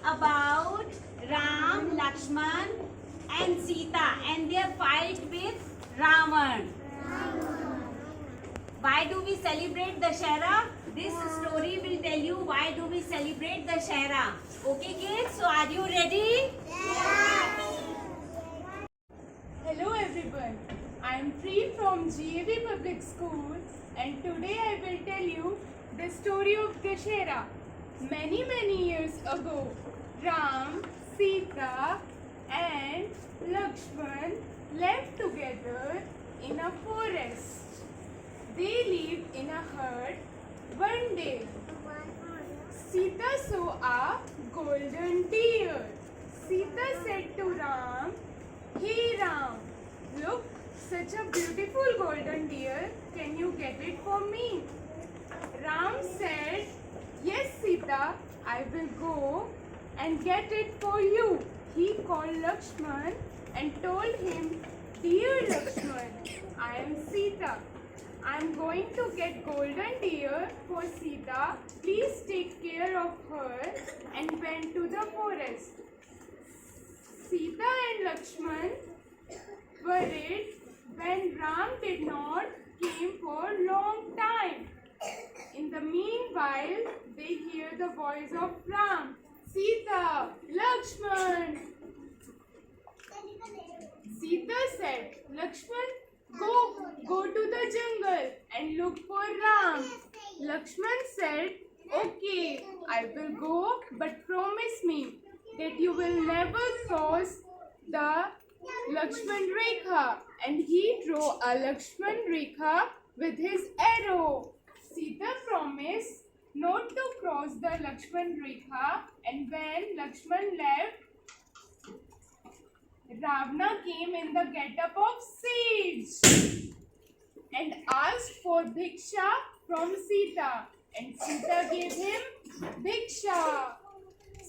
about Ram, Lakshman and Sita and their fight with Ravan. Why do we celebrate Dashera? This story will tell you why do we celebrate Dashera. Okay kids, so are you ready? Hello everyone, I am Free from G.A.V Public School and today I will tell you the story of Dashera. Many years ago, Ram, Sita and Lakshman lived together in a forest. They lived in a herd. One day, Sita saw a golden deer. Sita said to Ram, "Hey Ram, look, such a beautiful golden deer. Can you get it for me?" Ram said, "Yes, Sita, I will go and get it for you." He called Lakshman and told him, "Dear Lakshman, I am Sita. I am going to get golden deer for Sita. Please take care of her," and went to the forest. Sita and Lakshman worried when Ram did not came for a long time. In the meanwhile, they hear the voice of Ram. "Sita, Lakshman." Sita said, "Lakshman, go to the jungle and look for Ram." Lakshman said, "Okay, I will go, but promise me that you will never cross the Lakshman Rekha." And he drew a Lakshman Rekha with his arrow. Sita promised not to cross the Lakshman Rekha, and when Lakshman left, Ravana came in the get-up of sage and asked for bhiksha from Sita, and Sita gave him bhiksha.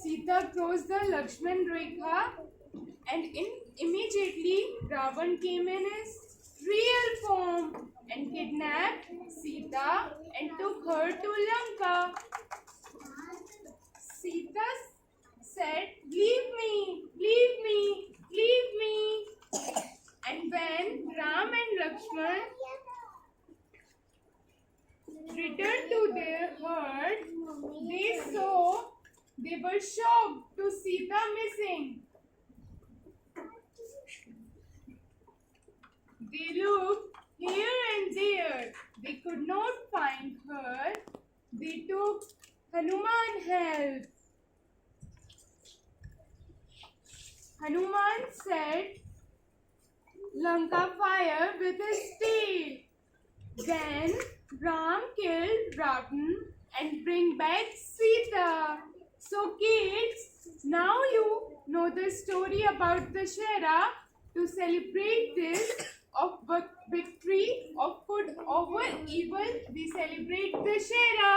Sita crossed the Lakshman Rekha, and immediately Ravan came in his real form and kidnapped Sita and took her to Lanka. Sita said, "Leave me, leave me, leave me." And when Ram and Lakshman returned to their herd, they were shocked to see Sita missing. They looked here and there. They could not find her. They took Hanuman help. Hanuman set Lanka fire with his tail. Then Ram killed Ravan and bring back Sita. So kids, now you know the story about Dashera. To celebrate this of victory of good over evil, we celebrate Dashera.